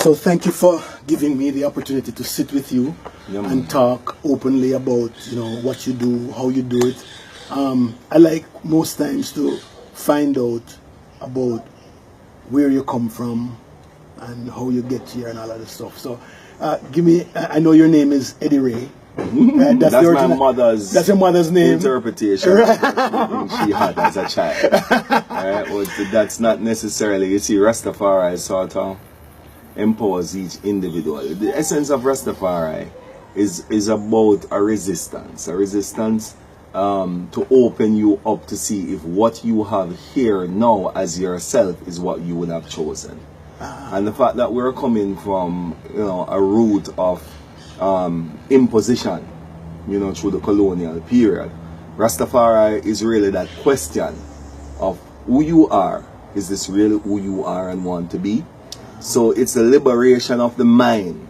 So thank you for giving me the opportunity to sit with you and talk openly about, you know, what you do, how you do it. I like most times to find out about where you come from and how you get here and all of this stuff. So give me, I know your name is Eddie Ray. That's my mother's. That's your mother's name. Interpretation. She had as a child. Well, that's not necessarily. You see, Rastafari sort of empowers each individual. The essence of Rastafari is about a resistance to open you up to see if what you have here now as yourself is what you would have chosen. And the fact that we're coming from, you know, a root of imposition, you know, through the colonial period. Rastafari is really that question of who you are. Is this really who you are and want to be? So it's the liberation of the mind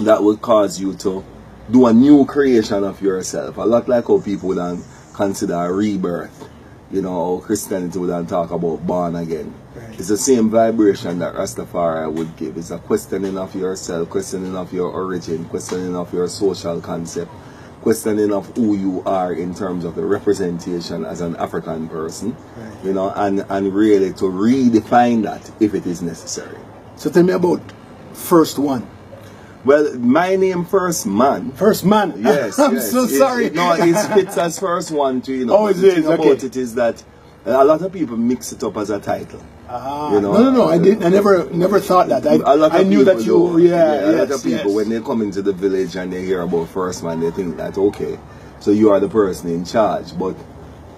that will cause you to do a new creation of yourself. A lot like how people would consider a rebirth, you know, how Christianity would talk about born again. Right. It's the same vibration that Rastafari would give. It's a questioning of yourself, questioning of your origin, questioning of your social concept, questioning of who you are in terms of the representation as an African person, right. You know, and really to redefine that if it is necessary. So tell me about First One. Well, my name First Man. First Man. Yes. I'm yes. so sorry. It fits as First One too. You know. Oh, it the is. thing Okay. about it is that a lot of people mix it up as a title. You know, no. I didn't. I never thought that. I knew that you. Yeah. A lot of people when they come into the village and they hear about First Man, they think that okay, so you are the person in charge. But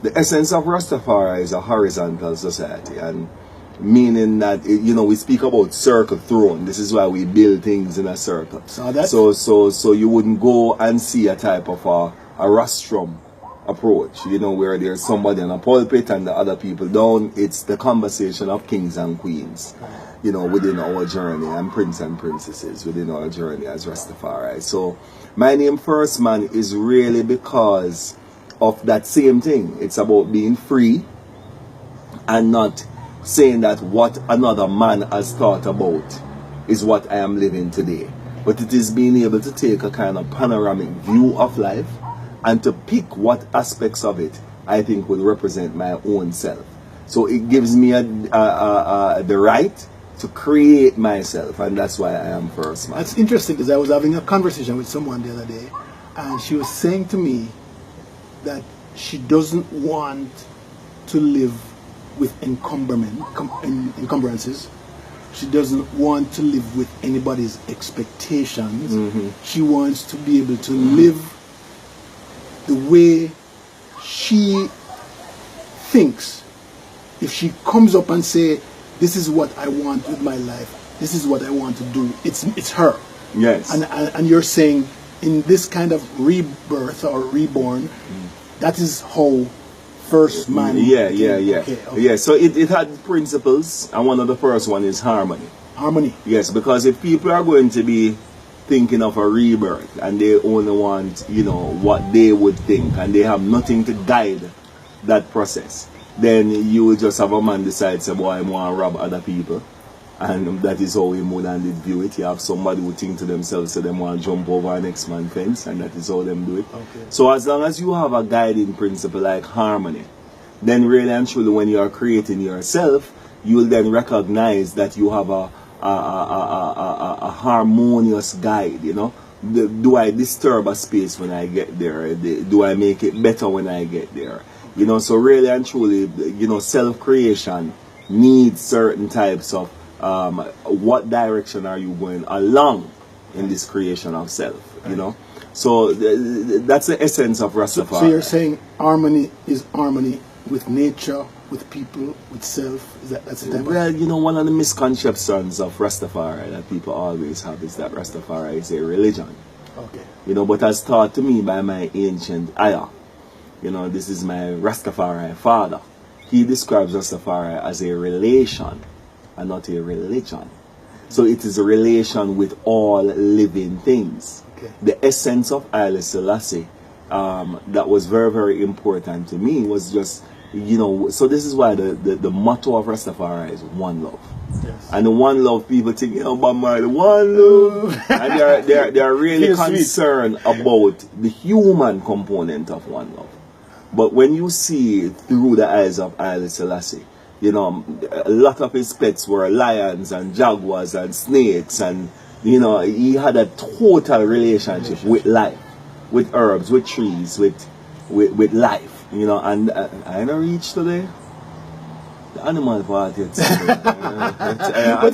the essence of Rastafari is a horizontal society, and meaning that, you know, we speak about circle throne. This is why we build things in a circle. So you wouldn't go and see a type of a rostrum approach, you know, where there's somebody on a pulpit and the other people down. It's the conversation of kings and queens, you know, within our journey, and prince and princesses within our journey as Rastafari. So my name First Man is really because of that same thing. It's about being free and not saying that what another man has thought about is what I am living today. But it is being able to take a kind of panoramic view of life and to pick what aspects of it I think will represent my own self. So it gives me the right to create myself, and that's why I am First Man. That's interesting, because I was having a conversation with someone the other day, and she was saying to me that she doesn't want to live with encumbrances. She doesn't want to live with anybody's expectations. Mm-hmm. She wants to be able to live the way she thinks. If she comes up and say, this is what I want with my life, this is what I want to do, it's her. Yes. And you're saying in this kind of rebirth or reborn, that is how First Man. Yeah. Okay. Yeah, so it had principles, and one of the first one is harmony. Harmony. Yes, because if people are going to be thinking of a rebirth and they only want, you know, what they would think, and they have nothing to guide that process, then you will just have a man decide, say, boy, I want to rob other people. And that is how we more than did view it. You have somebody who think to themselves, so they want to jump over an next man's fence, and that is how them do it. Okay. So as long as you have a guiding principle like harmony, then really and truly when you are creating yourself, you will then recognize that you have a harmonious guide, you know. Do I disturb a space when I get there? Do I make it better when I get there? You know, so really and truly, you know, self-creation needs certain types of what direction are you going along in this creation of self, you know. So that's the essence of Rastafari. So you're saying harmony is harmony with nature, with people, with self. That's the type? Well, you know, one of the misconceptions of Rastafari that people always have is that Rastafari is a religion. Okay. You know, but as taught to me by my ancient ayah, you know, this is my Rastafari father. He describes Rastafari as a relation and not a religion. So it is a relation with all living things. Okay. The essence of Haile Selassie that was very, very important to me was just you know, so this is why the motto of Rastafari is one love. Yes. And the one love, people think, you know, Bob Marley, one love. And they are really concerned about the human component of one love. But when you see through the eyes of Haile Selassie, you know, a lot of his pets were lions and jaguars and snakes, and, you know, he had a total relationship with life, with herbs, with trees, with life, you know. And I don't reach today. The animal part yet. But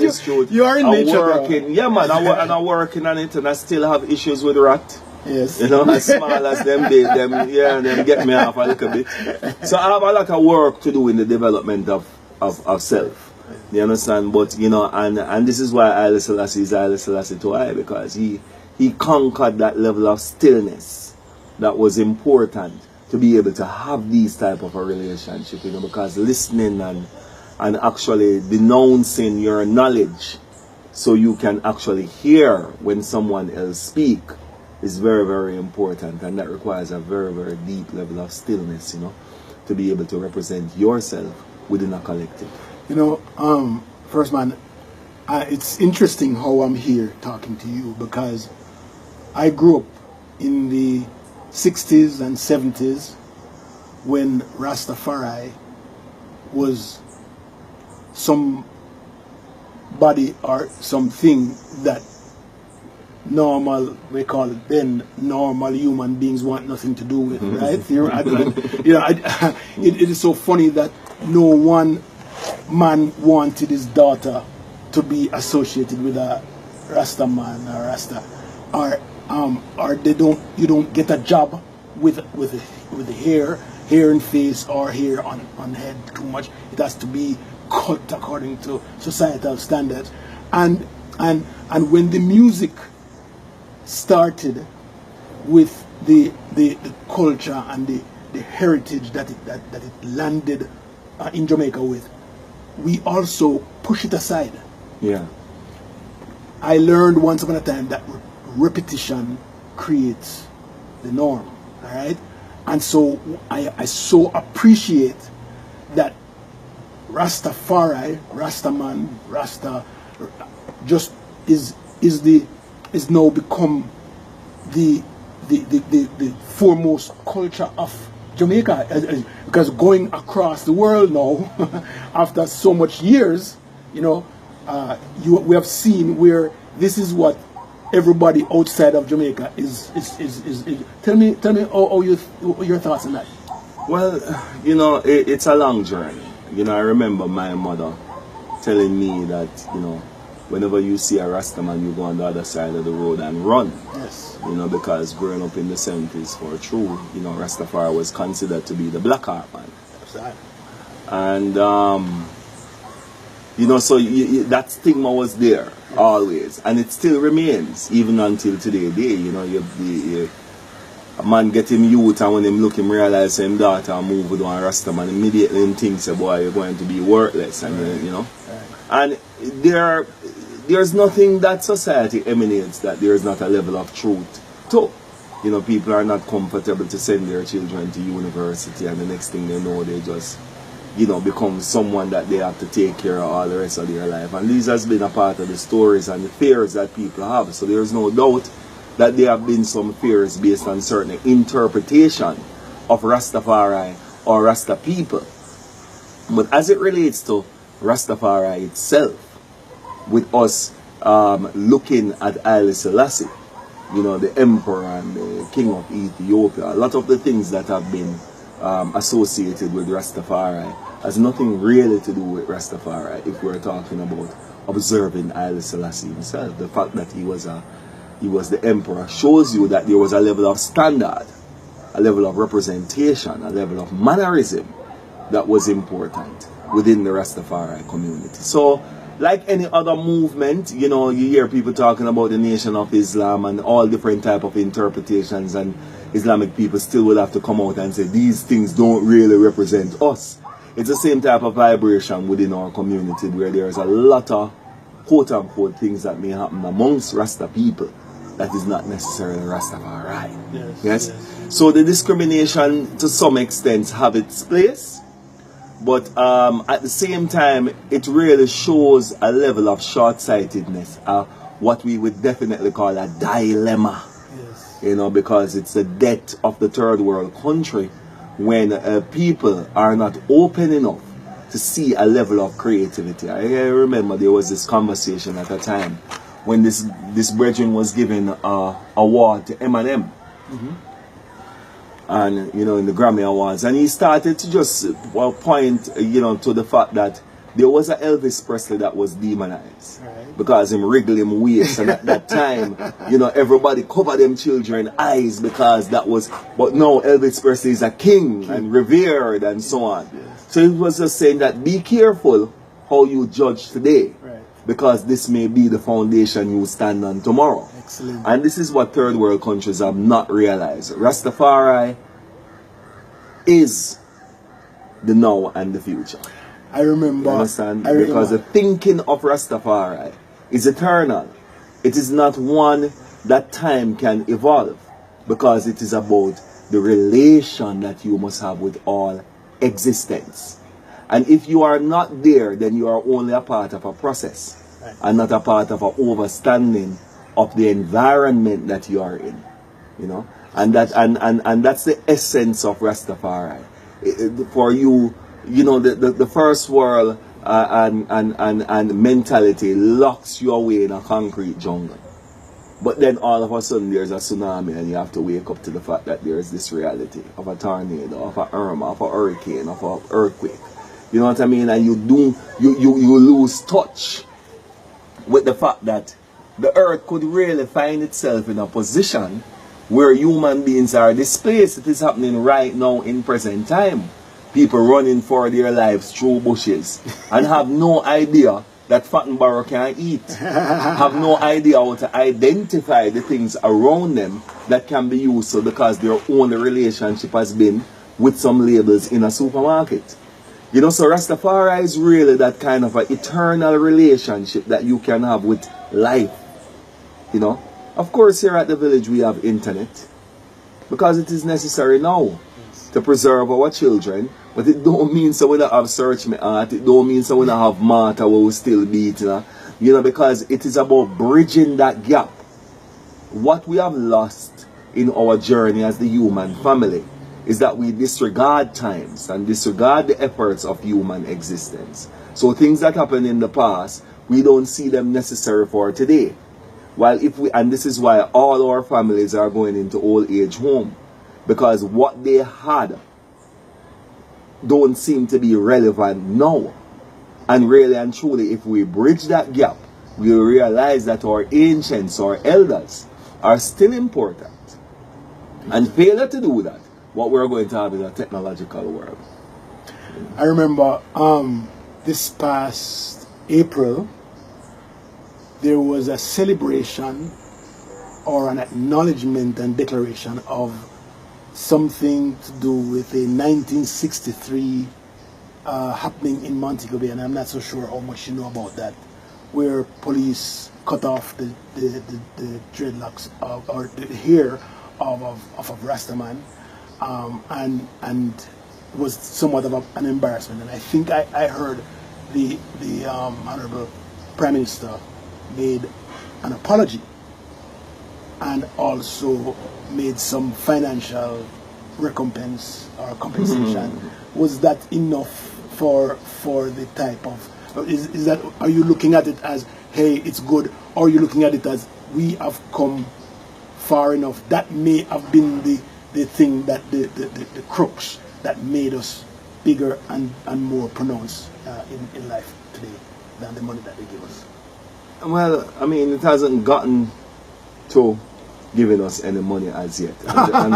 you are in nature, working, yeah, man. I'm working on it, and I still have issues with rat. Yes. You know, as small as them get me off a little bit. So I have a lot of work to do in the development of self. You understand? But you know, and this is why Haile Selassie is Haile Selassie to I, because he conquered that level of stillness that was important to be able to have these type of a relationship, you know, because listening and actually denouncing your knowledge so you can actually hear when someone else speak is very, very important, and that requires a very, very deep level of stillness, you know, to be able to represent yourself within a collective. You know, first man, it's interesting how I'm here talking to you, because I grew up in the 60s and 70s when Rastafari was somebody or something that normal, we call it then, normal human beings want nothing to do with, right? It is so funny that no one man wanted his daughter to be associated with a Rasta man or Rasta, or you don't get a job with the hair and face or hair on head too much. It has to be cut according to societal standards, and when the music started with the culture and the heritage that it landed in Jamaica with, we also push it aside. Yeah. I learned once upon a time that repetition creates the norm. All right, and so I so appreciate that Rastafari, Rastaman, Rasta, just is now become the foremost culture of Jamaica, because going across the world now, after so much years, you know, we have seen where this is what everybody outside of Jamaica is. Tell me how your thoughts on that. Well, you know, it's a long journey. You know, I remember my mother telling me that, you know, whenever you see a Rastaman, you go on the other side of the road and run. Yes. You know, because growing up in the 70s, for true, you know, Rastafari was considered to be the black heart man. Exactly. And, you know, so that stigma was there always, and it still remains even until today. You know, a man get him youth, and when him look him realize him daughter move with one Rastaman, immediately him thinks, boy, you're going to be worthless, and right. You know, right. And there's nothing that society emanates that there is not a level of truth to. You know, people are not comfortable to send their children to university, and the next thing they know, they just, you know, become someone that they have to take care of all the rest of their life. And this has been a part of the stories and the fears that people have. So there's no doubt that there have been some fears based on certain interpretation of Rastafari or Rasta people. But as it relates to Rastafari itself, with us looking at Haile Selassie, you know, the emperor and the king of Ethiopia, a lot of the things that have been associated with Rastafari has nothing really to do with Rastafari if we're talking about observing Haile Selassie himself. The fact that he was the emperor shows you that there was a level of standard, a level of representation, a level of mannerism that was important within the Rastafari community. So, like any other movement, you know, you hear people talking about the Nation of Islam and all different type of interpretations, and Islamic people still will have to come out and say these things don't really represent us. It's the same type of vibration within our community where there's a lot of quote-unquote things that may happen amongst Rasta people that is not necessarily Rastafari. Yes. Yes? So the discrimination to some extent have its place, But at the same time, it really shows a level of short-sightedness, what we would definitely call a dilemma. Yes. You know, because it's the death of the third world country when people are not open enough to see a level of creativity. I remember there was this conversation at a time when this brethren was given an award to Eminem. And, you know, in the Grammy Awards. And he started to just point, you know, to the fact that there was a Elvis Presley that was demonized. Right. Because him wriggle him waist. And at that time, you know, everybody covered them children eyes because that was... But now Elvis Presley is a king and revered and so on. Yes. So it was just saying that be careful how you judge today. Right. Because this may be the foundation you stand on tomorrow. Excellent. And this is what third world countries have not realized. Rastafari is the now and the future. I remember. You understand? Because the thinking of Rastafari is eternal. It is not one that time can evolve. Because it is about the relation that you must have with all existence. And if you are not there, then you are only a part of a process. Right. And not a part of an overstanding of the environment that you are in. You know? And that and that's the essence of Rastafari. For you, you know, the first world and mentality locks you away in a concrete jungle. But then all of a sudden there's a tsunami and you have to wake up to the fact that there is this reality of a tornado, of a Irma, of a hurricane, of an earthquake. You know what I mean? And you lose touch with the fact that the earth could really find itself in a position where human beings are displaced. It is happening right now in present time. People running for their lives through bushes and have no idea that Fattenborough can eat. Have no idea how to identify the things around them that can be useful because their only relationship has been with some labels in a supermarket. You know, so Rastafari is really that kind of an eternal relationship that you can have with life. You know, of course here at the village we have internet because it is necessary now to preserve our children, but it don't mean so we don't have search me art, it don't mean so we don't have matter where we still beat, you know, because it is about bridging that gap. What we have lost in our journey as the human family is that we disregard times and disregard the efforts of human existence. So things that happened in the past, we don't see them necessary for today. While if we, and this is why all our families are going into old age home, because what they had don't seem to be relevant now. And really and truly, if we bridge that gap, we'll realize that our ancients, our elders, are still important. And failure to do that, what we're going to have is a technological world. I remember this past April, there was a celebration or an acknowledgement and declaration of something to do with a 1963 happening in Montego, and I'm not so sure how much you know about that, where police cut off the dreadlocks or the hair of a Rastaman, and it was somewhat of an embarrassment. And I think I heard the Honorable Prime Minister made an apology and also made some financial recompense or compensation. Was that enough for the type of, is that, are you looking at it as, hey, it's good, or are you looking at it as we have come far enough? That may have been the thing that the crux that made us bigger and more pronounced in life today than the money that they give us. Well, I mean, it hasn't gotten to giving us any money as yet. And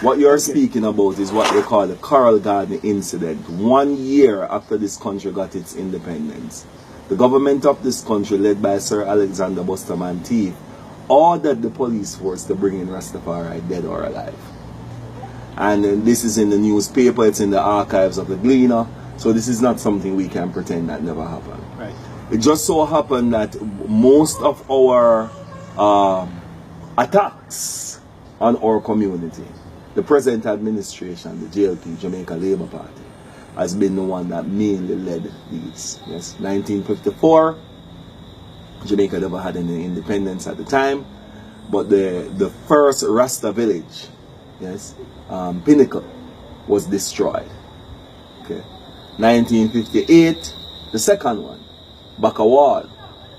what you're speaking about is what they call the Coral Garden incident. 1 year after this country got its independence, the government of this country, led by Sir Alexander Bustamante, ordered the police force to bring in Rastafari, dead or alive. And this is in the newspaper, it's in the archives of the Gleaner, so this is not something we can pretend that never happened. Right. It just so happened that most of our attacks on our community, the present administration, the JLP, Jamaica Labour Party, has been the one that mainly led these. Yes, 1954, Jamaica never had any independence at the time, but the first Rasta village, yes, Pinnacle, was destroyed. Okay, 1958, the second one, Bakawal,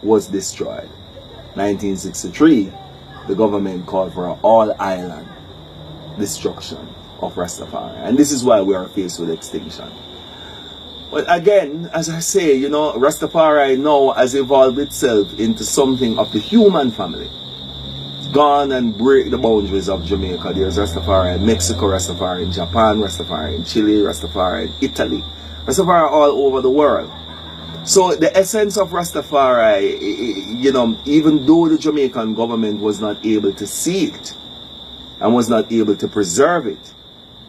was destroyed. 1963, the government called for an all-island destruction of Rastafari, and this is why we are faced with extinction. But again, as I say, you know, Rastafari now has evolved itself into something of the human family. It's gone and break the boundaries of Jamaica. There's Rastafari in Mexico, Rastafari in Japan, Rastafari in Chile, Rastafari in Italy, Rastafari all over the world. So the essence of Rastafari, you know, even though the Jamaican government was not able to see it and was not able to preserve it,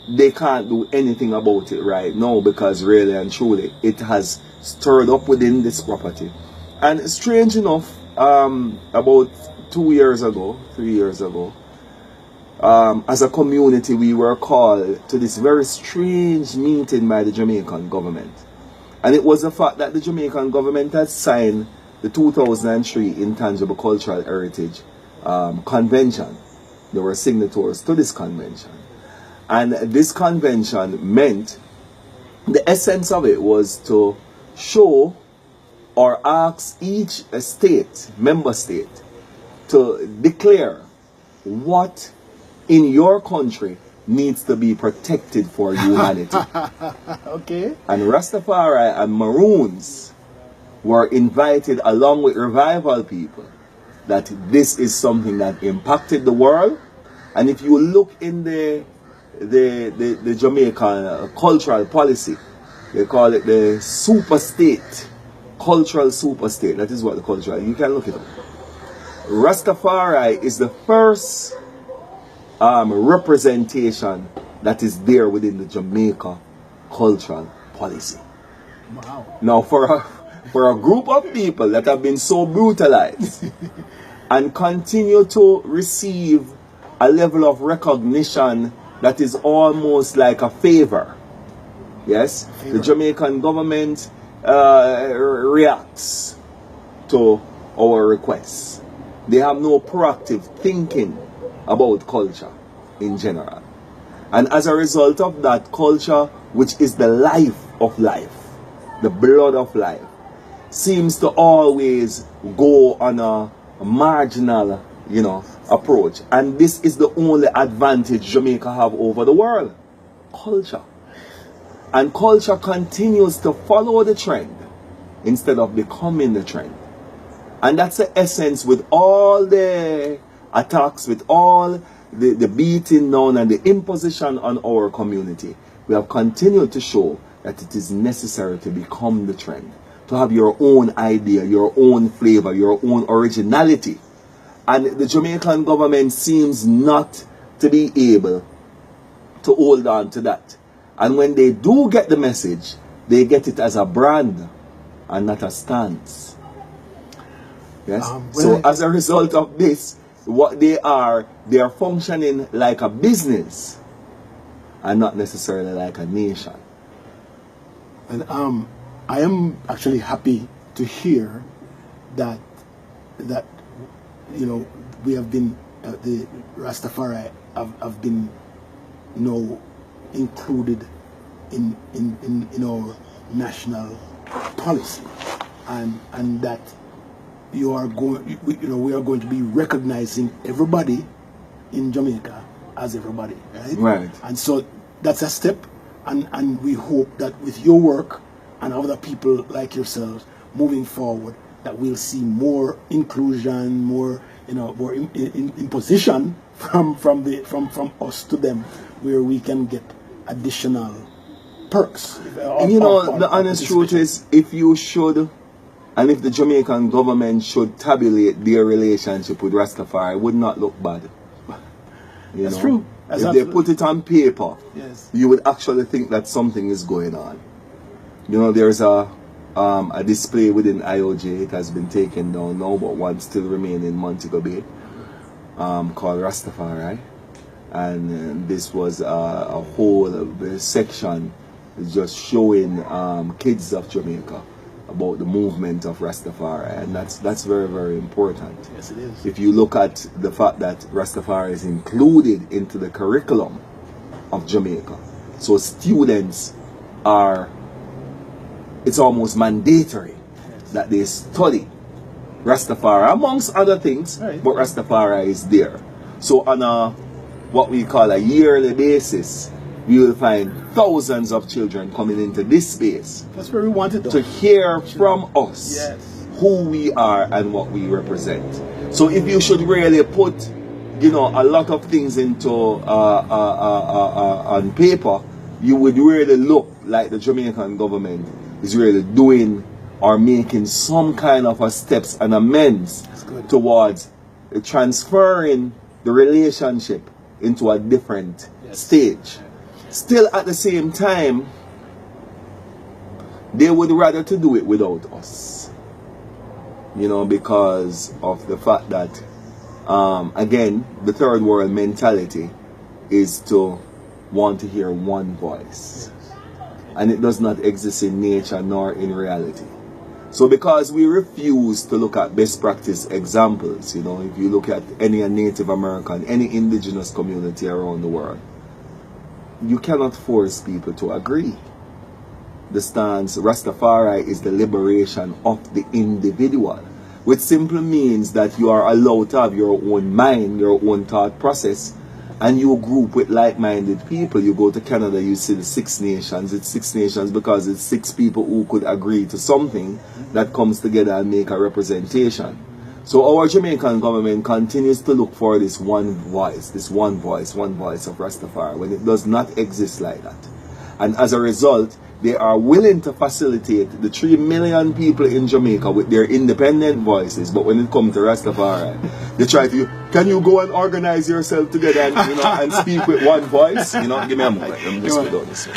they can't do anything about it right now, because really and truly it has stirred up within this property. And strange enough, about 3 years ago, as a community, we were called to this very strange meeting by the Jamaican government. And it was the fact that the Jamaican government had signed the 2003 Intangible Cultural Heritage Convention. They were signatories to this convention. And this convention meant, the essence of it was to show or ask each state, member state, to declare what in your country needs to be protected for humanity. Okay. And Rastafari and Maroons were invited along with revival people, that this is something that impacted the world. And if you look in the Jamaican cultural policy, they call it the super state, cultural super state. That is what the cultural, you can look it up. Rastafari is the first representation that is there within the Jamaica cultural policy. Wow. Now for a group of people that have been so brutalized and continue to receive a level of recognition that is almost like a favor. Yes, the Jamaican government reacts to our requests. They have no proactive thinking about culture in general. And as a result of that, culture, which is the life of life, the blood of life, seems to always go on a marginal, you know, approach. And this is the only advantage Jamaica have over the world: culture. And culture continues to follow the trend instead of becoming the trend. And that's the essence with all the attacks, with all the beating down and the imposition on our community. We have continued to show that it is necessary to become the trend, to have your own idea, your own flavor, your own originality. And the Jamaican government seems not to be able to hold on to that. And when they do get the message, they get it as a brand and not a stance. Yes? So as a result of this, what they are functioning like a business and not necessarily like a nation. And I am actually happy to hear that you know, we have been the Rastafari have been, you know, included in our national policy, and that you are going, you know, we are going to be recognizing everybody in Jamaica as everybody, right? Right. And so that's a step, and we hope that with your work and other people like yourselves moving forward, that we'll see more inclusion, more, you know, more imposition from us to them, where we can get additional perks. And you know, the honest truth is, if you should, and if the Jamaican government should tabulate their relationship with Rastafari, it would not look bad. That's true. That's if they put it on paper, yes, you would actually think that something is going on. You know, there's a display within IOJ. It has been taken down now, but one still remains in Montego Bay, called Rastafari. And this was a whole section is just showing kids of Jamaica about the movement of Rastafari, and that's very, very important. Yes, it is. If you look at the fact that Rastafari is included into the curriculum of Jamaica, so students are, it's almost mandatory that they study Rastafari amongst other things, right, but Rastafari is there. So on a what we call a yearly basis, you will find thousands of children coming into this space. That's where we want it, though, to hear from us, yes, who we are and what we represent. So if you should really put, you know, a lot of things into on paper, you would really look like the Jamaican government is really doing or making some kind of a steps and amends towards transferring the relationship into a different stage. Still at the same time, they would rather to do it without us, you know, because of the fact that again, the third world mentality is to want to hear one voice, and it does not exist in nature nor in reality. So because we refuse to look at best practice examples, you know, if you look at any Native American, any indigenous community around the world, you cannot force people to agree. The stance Rastafari is the liberation of the individual, which simply means that you are allowed to have your own mind, your own thought process, and you group with like-minded people. You go to Canada, you see the 6 nations. It's 6 nations because it's 6 people who could agree to something that comes together and make a representation. So our Jamaican government continues to look for this one voice of Rastafari, when it does not exist like that. And as a result, they are willing to facilitate the 3 million people in Jamaica with their independent voices, but when it comes to Rastafari, they try to, can you go and organize yourself together and, you know, and speak with one voice? You know, give me a moment. Let me just go down this way.